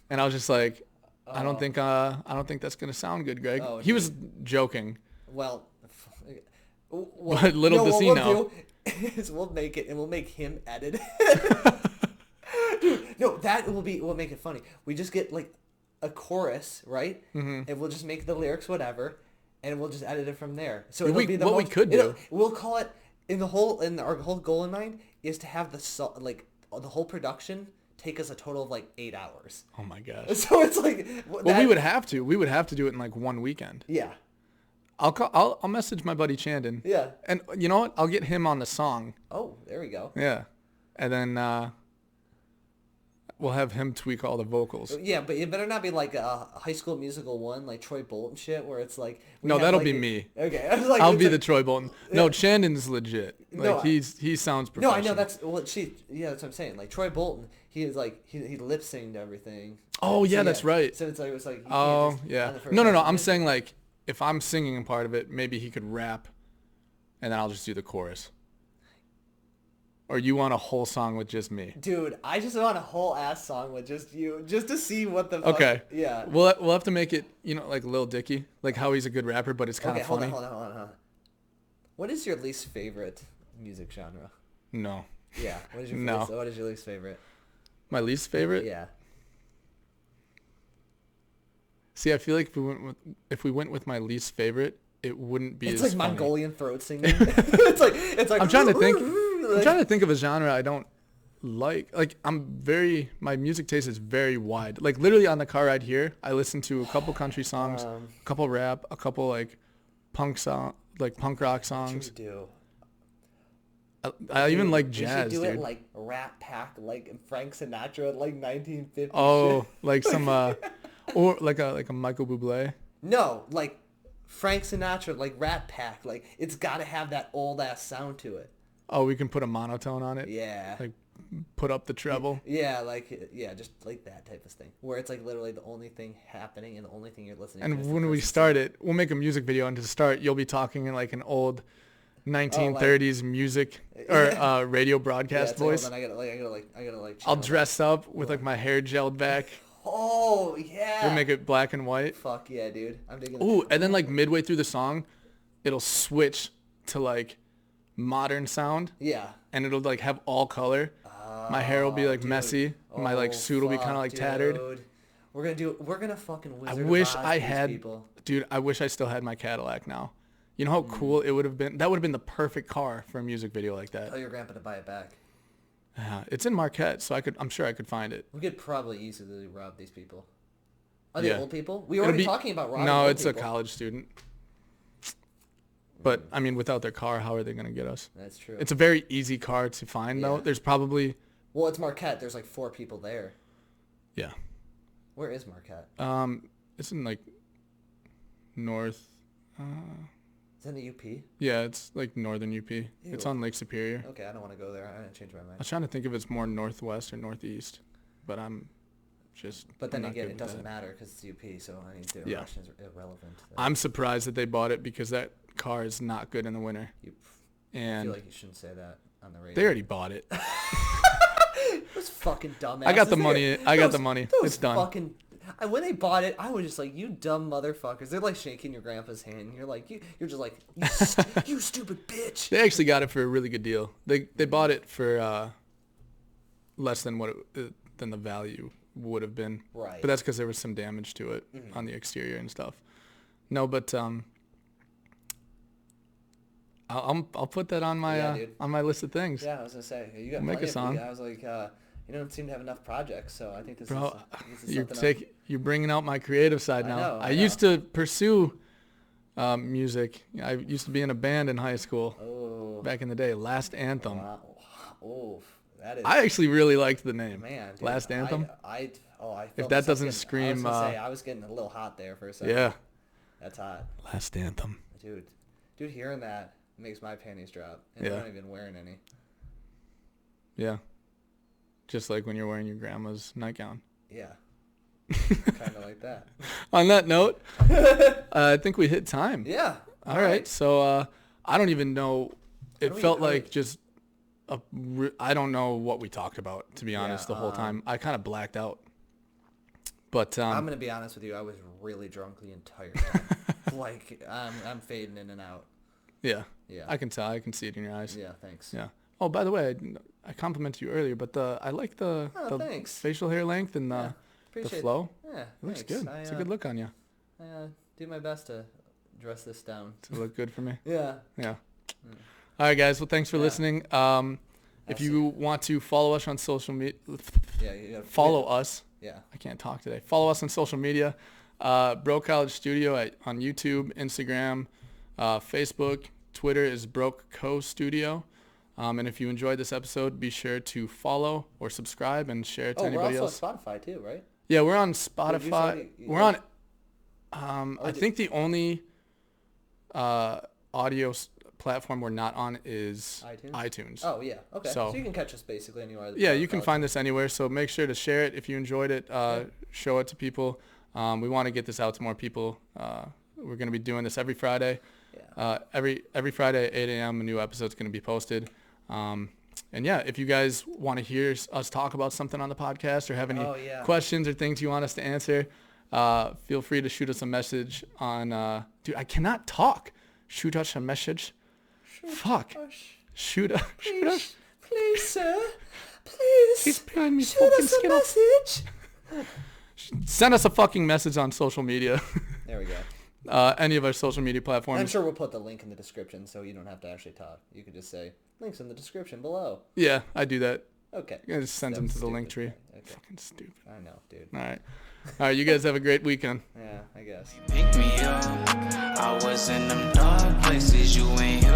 And I was just like, I don't think that's gonna sound good, Greg. Oh, he was joking. Well, but little does he know. Is we'll make it, and we'll make him edit it. Dude, no, we'll make it funny. We just get like a chorus, right? Mm-hmm. And we'll just make the lyrics whatever, and we'll just edit it from there. So it'll be the we could do. We'll call it our whole goal in mind is to have the whole production take us a total of like 8 hours. Oh my gosh. So it's like. We would have to. We would have to do it in like one weekend. Yeah. I'll message my buddy Chandon. Yeah. And you know what? I'll get him on the song. Oh, there we go. Yeah. And then we'll have him tweak all the vocals. Yeah, but it better not be like a High School Musical 1, like Troy Bolton shit, where it's like. No, that'll be me. Okay. I'll be the Troy Bolton. No, Chandon's legit. Like, he sounds professional. No, I know that's what I'm saying. Like Troy Bolton, he is like he lip synced everything. Oh yeah, that's right. So it's like. Oh yeah. No. I'm saying, like, if I'm singing a part of it, maybe he could rap, and then I'll just do the chorus. Or you want a whole song with just me? Dude, I just want a whole ass song with just you, just to see what the fuck. Okay. Yeah. We'll have to make it, like Lil Dicky, like how he's a good rapper, but it's kind of funny. Hold on. What is your least favorite music genre? No. Yeah. What is your least favorite? My least favorite? Yeah. See, I feel like if we went with my least favorite, it wouldn't be. It's as like funny. Mongolian throat singing. it's like. I'm trying to think of a genre I don't like. Like, my music taste is very wide. Like, literally on the car ride here, I listen to a couple country songs, a couple rap, a couple like punk rock songs. What you do? I even like jazz, you should do dude. it like Rat Pack, like Frank Sinatra, like 1950. Oh, shit. like some or like a Michael Bublé. No, like Frank Sinatra, like Rat Pack, like it's got to have that old ass sound to it. Oh, we can put a monotone on it. Yeah. Like put up the treble. Yeah, just like that type of thing, where it's like literally the only thing happening and the only thing you're listening to. And when we start it, we'll make a music video, and to start, you'll be talking in like an old 1930s music or radio broadcast voice. Hold on, I gotta I'll dress up with like my hair gelled back. Oh yeah. We'll make it black and white. Fuck yeah, dude. I'm digging. Ooh, and then like midway through the song, it'll switch to like modern sound. Yeah. And it'll like have all color. My hair will be like messy. My like suit will be kind of like tattered. We're gonna fucking Wizard I wish of Oz I these had, people. dude. I wish I still had my Cadillac now. You know how cool it would have been. That would have been the perfect car for a music video like that. Tell your grandpa to buy it back. Yeah, it's in Marquette, so I'm sure I could find it. We could probably easily rob these people. Are they Yeah. old people? We were already talking about robbing No, old it's people. a college student. But I mean, without their car, how are they gonna get us? That's true. It's a very easy car to find, though. Yeah. There's probably. Well, it's Marquette. There's like 4 people there. Yeah. Where is Marquette? It's in like north. Is that in the UP? Yeah, it's like northern UP. It's on Lake Superior. Okay, I don't want to go there. I didn't change my I mind. was trying to think if it's more northwest or northeast, but I'm just. But then I'm not again, good it with doesn't that. matter because it's UP, so I mean, the Yeah. direction is irrelevant. I'm surprised that they bought it because that car is not good in the winter. I And feel like you shouldn't say that on the radio. they already bought it. Those fucking dumbasses. I got the money. I got the money. It's done. Fucking, when they bought it, I was just like, you dumb motherfuckers. They're like shaking your grandpa's hand. You're like, you're just like, you stupid bitch. They actually got it for a really good deal. They bought it for less than what than the value would have been. Right. But that's because there was some damage to it on the exterior and stuff. No, but I'll put that on my on my list of things. Yeah, I was gonna say you got Make a song. I was like, you don't seem to have enough projects, so I think this is you're something. you're bringing out my creative side I now. know, I used to pursue music. I used to be in a band in high school back in the day. Last Anthem. Wow. Oh, that is. I actually really liked the name. Man, dude, Last Anthem. I If that doesn't scream, I was getting a little hot there for a second. Yeah. That's hot, Last Anthem. dude. Hearing that makes my panties drop, and I'm not even wearing any. Yeah. Just like when you're wearing your grandma's nightgown. Yeah. Kind of like that. On that note, I think we hit time. Yeah. All right. So I don't even know. It felt like just I don't know what we talked about, to be honest, the whole time. I kind of blacked out. But I'm gonna be honest with you. I was really drunk the entire time. Like I'm fading in and out. Yeah. Yeah. I can tell. I can see it in your eyes. Yeah. Thanks. Yeah. Oh, by the way, I complimented you earlier, but I like the thanks. facial hair length and the flow. Yeah. It looks thanks. good. It's a good look on you. I do my best to dress this down. To look good for me. Yeah. Yeah. All right, guys. Well, thanks for lilistening. If you want to follow us on social media, you gotta follow us. Yeah. I can't talk today. Follow us on social media. Broke College Studio on YouTube, Instagram, Facebook, Twitter is Broke Co Studio. And if you enjoyed this episode, be sure to follow or subscribe and share it to anybody else. We're also on Spotify too, right? Yeah, we're on Spotify. We're on. I think the only audio platform we're not on is iTunes. Oh yeah, okay. So you can catch us basically anywhere. Yeah, you can find us anywhere. So make sure to share it if you enjoyed it. Show it to people. We want to get this out to more people. We're going to be doing this every Friday. Yeah. Every Friday at 8 a.m. a new episode's going to be posted. And yeah, if you guys want to hear us talk about something on the podcast or have any questions or things you want us to answer, feel free to shoot us a message on. Dude, I cannot talk. Shoot us a message. Shoot us. Please, sir. Please. He's behind me. Shoot us a message. Send us a fucking message on social media. There we go. Any of our social media platforms. I'm sure we'll put the link in the description so you don't have to actually talk. You could just say, links in the description below. Yeah, I do that. Okay. I just send them to the link tree. Okay. Fucking stupid. I know, dude. All right, you guys have a great weekend. Yeah, I guess. Pick me up. I was in them dark places you ain't